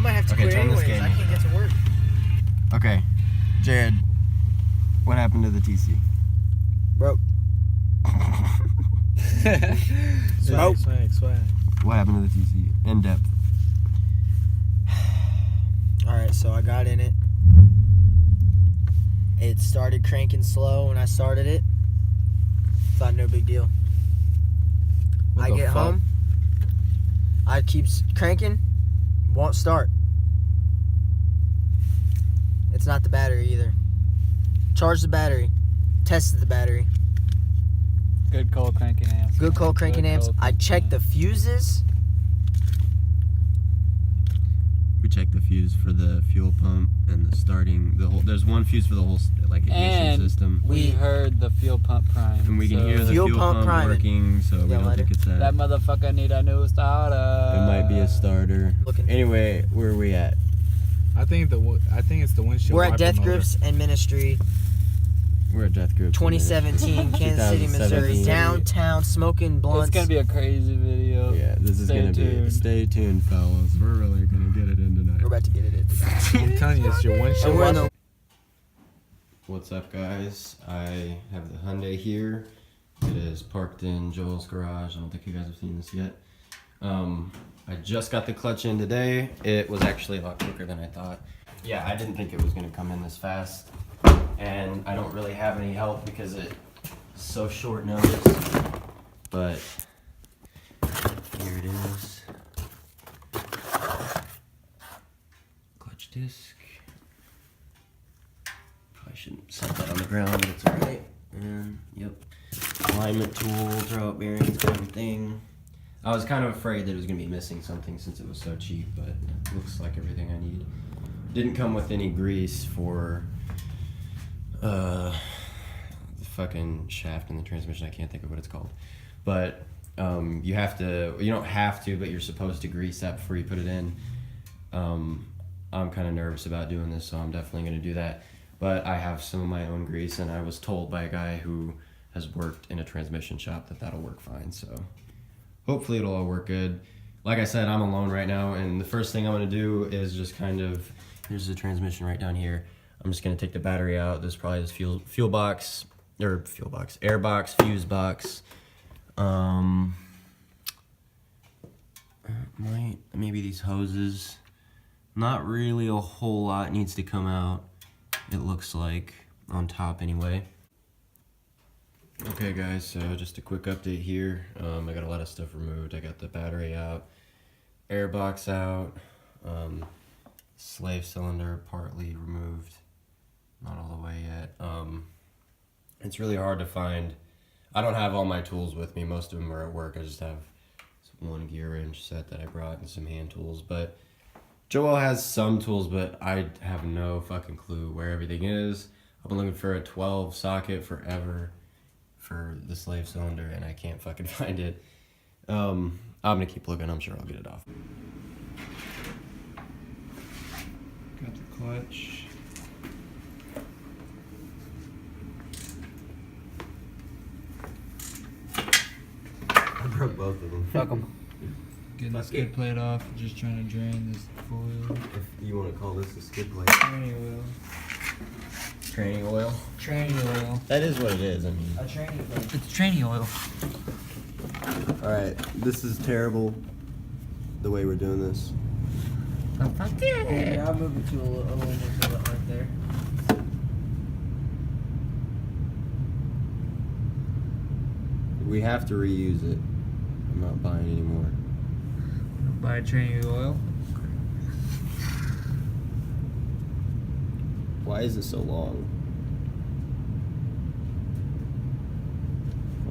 might have to quit anyways. I can't get to work. Okay, Jared, what happened to the TC? Bro. Swag. What happened to the TC? In depth. Alright, so I got in it. It started cranking slow when I started it. Thought no big deal. I get home. I keep cranking. Won't start. It's not the battery either. Charged the battery. Tested the battery. Good cold cranking amps. Good cold cranking amps. I checked the fuses. We checked the fuse for the fuel pump and the starting. There's one fuse for the whole ignition system. We heard the fuel pump prime. And we can hear the fuel pump working, so we don't think it's that. That motherfucker need a new starter. It might be a starter. Anyway, where are we at? I think it's the windshield. We're at Death Grips and Ministry. We're at Death Grips. 2017, Kansas City, Missouri. Downtown, smoking blunts. It's gonna be a crazy video. Yeah, this is gonna be. Stay tuned, fellas. We're really gonna get it in tonight. We're about to get it in. I'm telling you, it's your windshield. What's up, guys? I have the Hyundai here. It is parked in Joel's garage. I don't think you guys have seen this yet. I just got the clutch in today. It was actually a lot quicker than I thought. Yeah, I didn't think it was gonna come in this fast. And I don't really have any help because it's so short notice. But here it is. Clutch disc. Probably shouldn't set that on the ground, but it's alright. And yep. Alignment tool, throw out bearings, kind of thing. I was kind of afraid that it was gonna be missing something since it was so cheap, but it looks like everything I need. Didn't come with any grease for the fucking shaft in the transmission. I can't think of what it's called, but you don't have to, but you're supposed to grease that before you put it in. I'm kind of nervous about doing this, so I'm definitely going to do that, but I have some of my own grease, and I was told by a guy who has worked in a transmission shop that that'll work fine, so hopefully it'll all work good. Like I said, I'm alone right now, and the first thing I'm going to do is just kind of, here's the transmission right down here. I'm just gonna take the battery out. There's probably this air box, fuse box. Maybe these hoses. Not really a whole lot needs to come out. It looks like on top anyway. Okay, guys. So just a quick update here. I got a lot of stuff removed. I got the battery out, air box out, slave cylinder partly removed. Not all the way yet. It's really hard to find. I don't have all my tools with me. Most of them are at work. I just have one gear wrench set that I brought and some hand tools. But Joel has some tools, but I have no fucking clue where everything is. I've been looking for a 12 socket forever for the slave cylinder, and I can't fucking find it. I'm gonna keep looking. I'm sure I'll get it off. Got the clutch. I broke both of them. Fuck them. Getting the skid plate off, just trying to drain this foil. If you want to call this a skid plate. Tranny oil. Training oil? Tranny oil. That is what it is, I mean. A training plate. It's tranny oil. Alright, this is terrible, the way we're doing this. Oh, fuck yeah. Yeah, I'll move it to a little more to the right there. We have to reuse it. I'm not buying any more. Buy tranny oil. Why is it so long?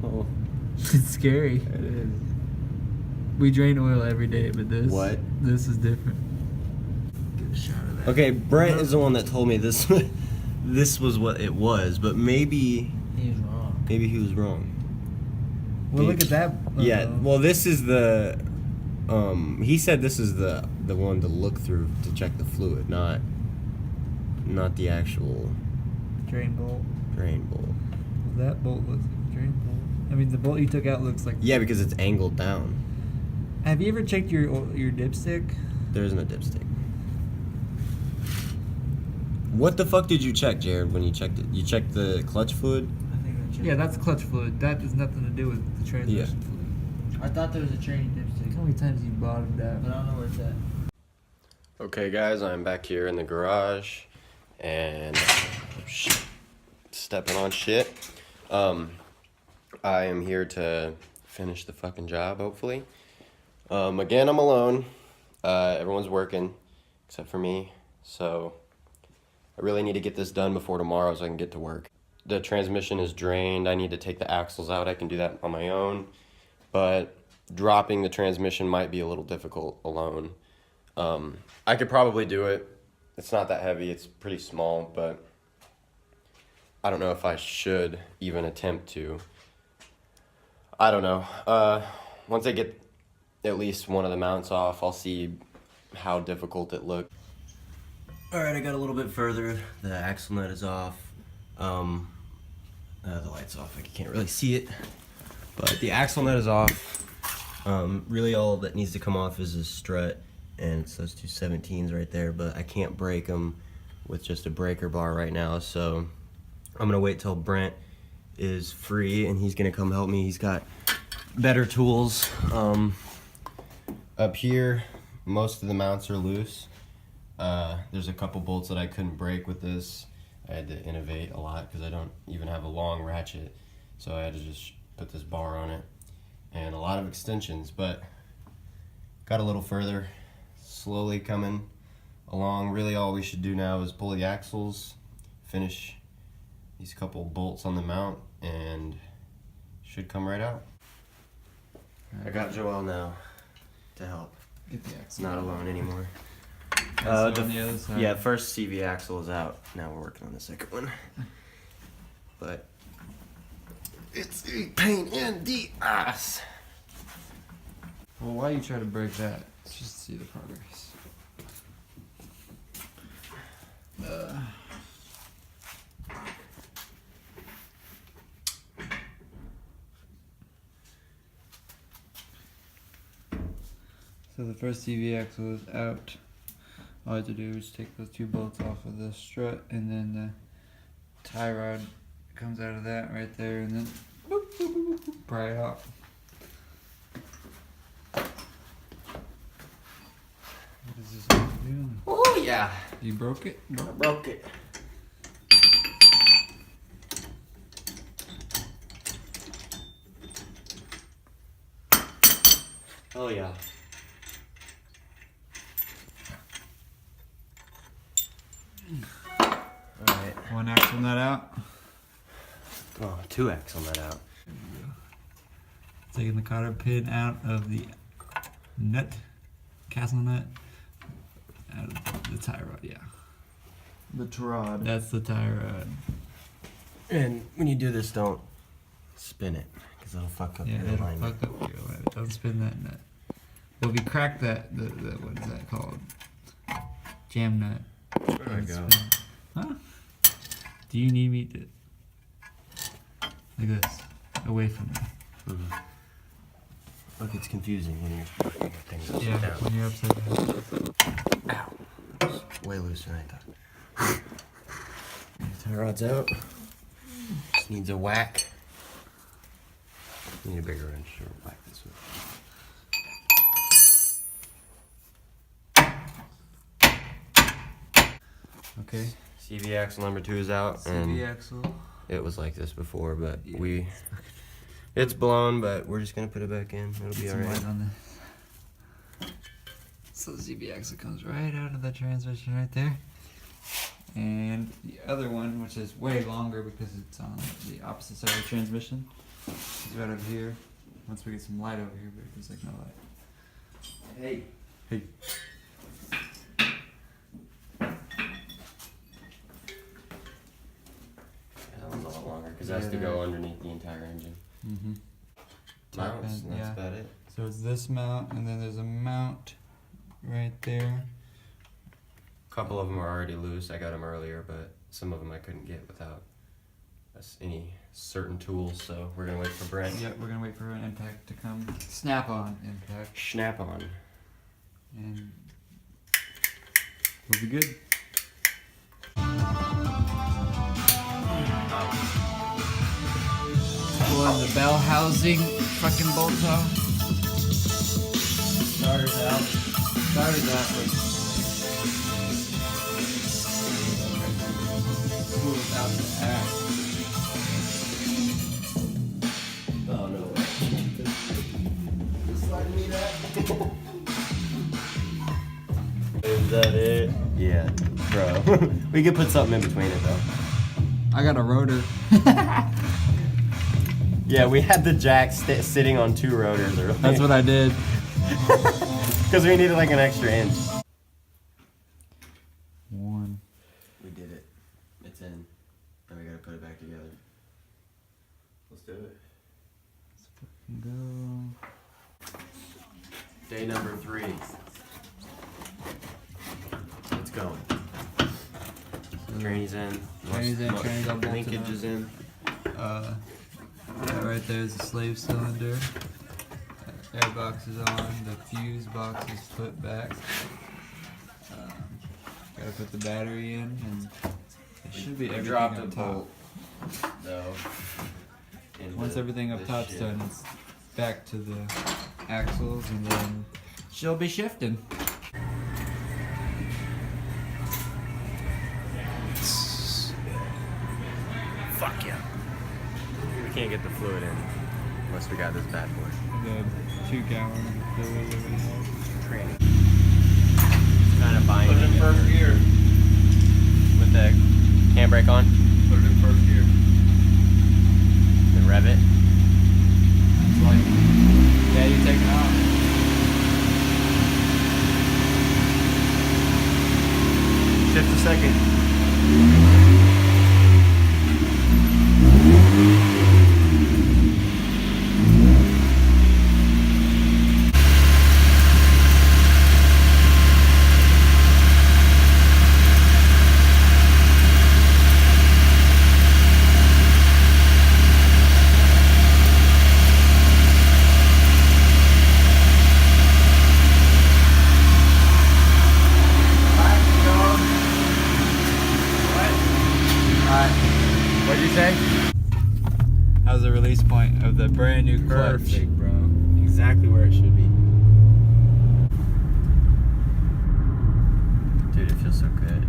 Oh, It's scary. it is. We drain oil every day, but this This is different. Get a shot of that. Okay, Brent is the one that told me this this was what it was, but maybe He was wrong. he was wrong. Well, look at that. Yeah, well, this is the he said this is the one to look through to check the fluid, not the actual Drain bolt. drain bolt. That bolt looks like a drain bolt. I mean, the bolt you took out looks like. Yeah, because it's angled down. Have you ever checked your dipstick? There isn't a dipstick. What the fuck did you check, Jared, when you checked it? You checked the clutch fluid? Yeah, that's clutch fluid. That has nothing to do with the transmission fluid. I thought there was a training dipstick, How many times you bottomed out? but I don't know where it's at. Okay, guys, I'm back here in the garage, and stepping on shit. I am here to finish the fucking job, hopefully. Again, I'm alone. Everyone's working, except for me, so I really need to get this done before tomorrow so I can get to work. The transmission is drained. I need to take the axles out. I can do that on my own, but dropping the transmission might be a little difficult alone. I could probably do it. It's not that heavy. It's pretty small, but I don't know if I should even attempt to. I don't know. Once I get at least one of the mounts off, I'll see how difficult it looks. Alright, I got a little bit further. The axle nut is off. The light's off. I can't really see it. But the axle nut is off. Really all that needs to come off is this strut. And it's those two 17s right there. But I can't break them with just a breaker bar right now. So I'm going to wait till Brent is free and he's going to come help me. He's got better tools. Up here, most of the mounts are loose. There's a couple bolts that I couldn't break with this. I had to innovate a lot because I don't even have a long ratchet, so I had to just put this bar on it and a lot of extensions, but got a little further, slowly coming along. Really all we should do now is pull the axles, finish these couple bolts on the mount, and should come right out. I got Joel now to help. Get the axle. Not alone anymore. On the other side. Yeah, first CV axle is out. Now we're working on the second one. But it's a pain in the ass. Well, why you try to break that? Let's just see the progress. So the first CV axle is out. All I have to do is take those two bolts off of the strut, and then the tie rod comes out of that right there, and then boop, boop, boop, boop, pry it off. What is this doing? Oh yeah, You broke it? I broke it. Oh yeah. Alright. One axle nut out. Oh, two axle nut out. Taking the cotter pin out of the nut, castle nut, out of the tie rod, yeah. The rod. That's the tie rod. And when you do this, don't spin it, because it'll fuck up Yeah, your it'll alignment. fuck up your alignment. Don't spin that nut. Well, if you crack that, what is that called? Jam nut. There we go. Huh? Do you need me to... Like this. Away from me. Mm-hmm. Look, it's confusing when you're putting things upside Yeah, down. when you're upside down. Ow. It's way looser than I thought. Tie rod's out. Just needs a whack. Need a bigger wrench or whack this way. Okay. CV axle number 2 is out, and CV axle. it was like this before, but Yeah. it's blown, but we're just gonna put it back in. It'll be Some alright. light on this. So the CV axle comes right out of the transmission right there. And the other one, which is way longer because it's on the opposite side of the transmission, is right over here. Once we get some light over here, but there's like no light. Hey. Hey. That one's a lot longer because it has to go underneath the entire engine. Mm-hmm. Mounts, and that's about it. So it's this mount, and then there's a mount right there. A couple of them are already loose. I got them earlier, but some of them I couldn't get without any certain tools. So we're gonna wait for Brent. Yep, we're gonna wait for an impact to come. Snap-on impact, Snap on. and we'll be good. pulling the bell housing fucking bolts off. Starter's out. Started that with smooth out the ass. Oh no. Is that it? Yeah, bro. We could put something in between it though. I got a rotor. Yeah, we had the jack sitting on 2 rotors earlier. That's what I did. Because we needed like an extra inch. 1. We did it. It's in. Now we gotta put it back together. Let's do it. Go. Day number 3. It's going. Tranny's in. Tranny's in, tranny's all bolted Linkage up. is in. That right there is the slave cylinder. Air box is on. The fuse box is put back. Gotta put the battery in, and it should be everything Dropped a up top. bolt, though. Once everything up top's done, it's back to the axles, and then she'll be shifting. Fuck yeah. We can't get the fluid in unless we got this bad boy. The 2-gallon fluid that we have. Tranny. It's kind of buying. Put it in first gear. With the handbrake on. Put it in first gear. Then rev it. It's like, yeah, you take it off. Shift a second. What'd you say? How's the release point of the brand new clutch? Perfect, bro. Exactly where it should be. Dude, it feels so good.